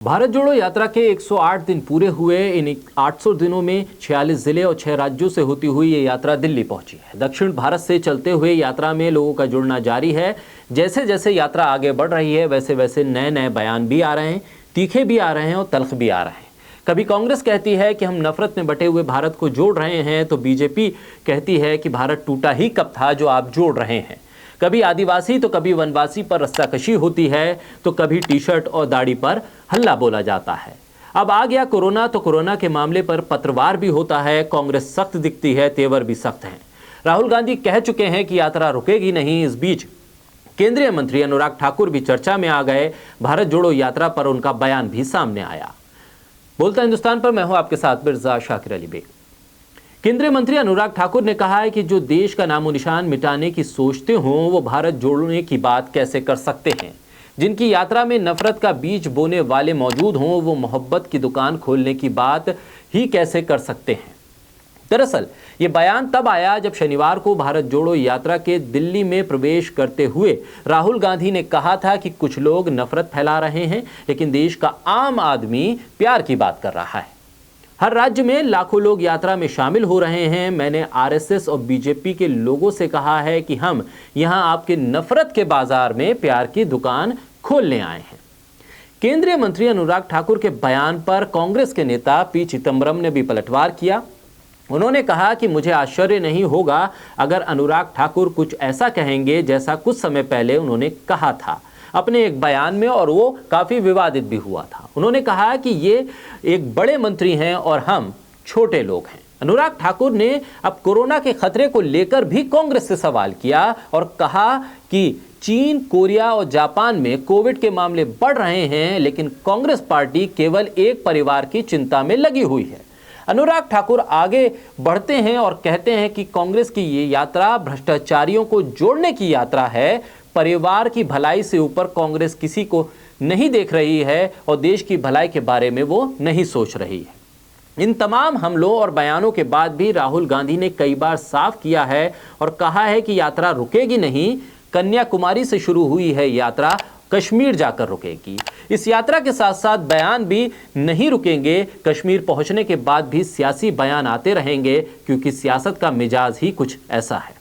भारत जोड़ो यात्रा के 108 दिन पूरे हुए। इन 800 दिनों में 46 जिले और 6 राज्यों से होती हुई ये यात्रा दिल्ली पहुंची है। दक्षिण भारत से चलते हुए यात्रा में लोगों का जुड़ना जारी है। जैसे जैसे यात्रा आगे बढ़ रही है वैसे वैसे नए नए बयान भी आ रहे हैं, तीखे भी आ रहे हैं और तल्ख भी आ रहे हैं। कभी कांग्रेस कहती है कि हम नफरत में बटे हुए भारत को जोड़ रहे हैं, तो बीजेपी कहती है कि भारत टूटा ही कब था जो आप जोड़ रहे हैं। कभी आदिवासी तो कभी वनवासी पर रस्साकशी होती है, तो कभी टी शर्ट और दाढ़ी पर हल्ला बोला जाता है। अब आ गया कोरोना, तो कोरोना के मामले पर पत्रवार भी होता है। कांग्रेस सख्त दिखती है, तेवर भी सख्त हैं। राहुल गांधी कह चुके हैं कि यात्रा रुकेगी नहीं। इस बीच केंद्रीय मंत्री अनुराग ठाकुर भी चर्चा में आ गए। भारत जोड़ो यात्रा पर उनका बयान भी सामने आया। बोलता हिंदुस्तान पर मैं हूं आपके साथ मिर्जा शाकिर अली बेग। केंद्रीय मंत्री अनुराग ठाकुर ने कहा है कि जो देश का नामो निशान मिटाने की सोचते हों वो भारत जोड़ने की बात कैसे कर सकते हैं। जिनकी यात्रा में नफरत का बीज बोने वाले मौजूद हों वो मोहब्बत की दुकान खोलने की बात ही कैसे कर सकते हैं। दरअसल ये बयान तब आया जब शनिवार को भारत जोड़ो यात्रा के दिल्ली में प्रवेश करते हुए राहुल गांधी ने कहा था कि कुछ लोग नफरत फैला रहे हैं, लेकिन देश का आम आदमी प्यार की बात कर रहा है। हर राज्य में लाखों लोग यात्रा में शामिल हो रहे हैं। मैंने आरएसएस और बीजेपी के लोगों से कहा है कि हम यहां आपके नफरत के बाजार में प्यार की दुकान खोलने आए हैं। केंद्रीय मंत्री अनुराग ठाकुर के बयान पर कांग्रेस के नेता पी चिदंबरम ने भी पलटवार किया। उन्होंने कहा कि मुझे आश्चर्य नहीं होगा अगर अनुराग ठाकुर कुछ ऐसा कहेंगे जैसा कुछ समय पहले उन्होंने कहा था अपने एक बयान में, और वो काफी विवादित भी हुआ था। उन्होंने कहा कि ये एक बड़े मंत्री हैं और हम छोटे लोग हैं। अनुराग ठाकुर ने अब कोरोना के खतरे को लेकर भी कांग्रेस से सवाल किया और कहा कि चीन, कोरिया और जापान में कोविड के मामले बढ़ रहे हैं, लेकिन कांग्रेस पार्टी केवल एक परिवार की चिंता में लगी हुई है। अनुराग ठाकुर आगे बढ़ते हैं और कहते हैं कि कांग्रेस की ये यात्रा भ्रष्टाचारियों को जोड़ने की यात्रा है। परिवार की भलाई से ऊपर कांग्रेस किसी को नहीं देख रही है और देश की भलाई के बारे में वो नहीं सोच रही है। इन तमाम हमलों और बयानों के बाद भी राहुल गांधी ने कई बार साफ किया है और कहा है कि यात्रा रुकेगी नहीं। कन्याकुमारी से शुरू हुई है यात्रा, कश्मीर जाकर रुकेगी। इस यात्रा के साथ साथ बयान भी नहीं रुकेंगे। कश्मीर पहुंचने के बाद भी सियासी बयान आते रहेंगे, क्योंकि सियासत का मिजाज ही कुछ ऐसा है।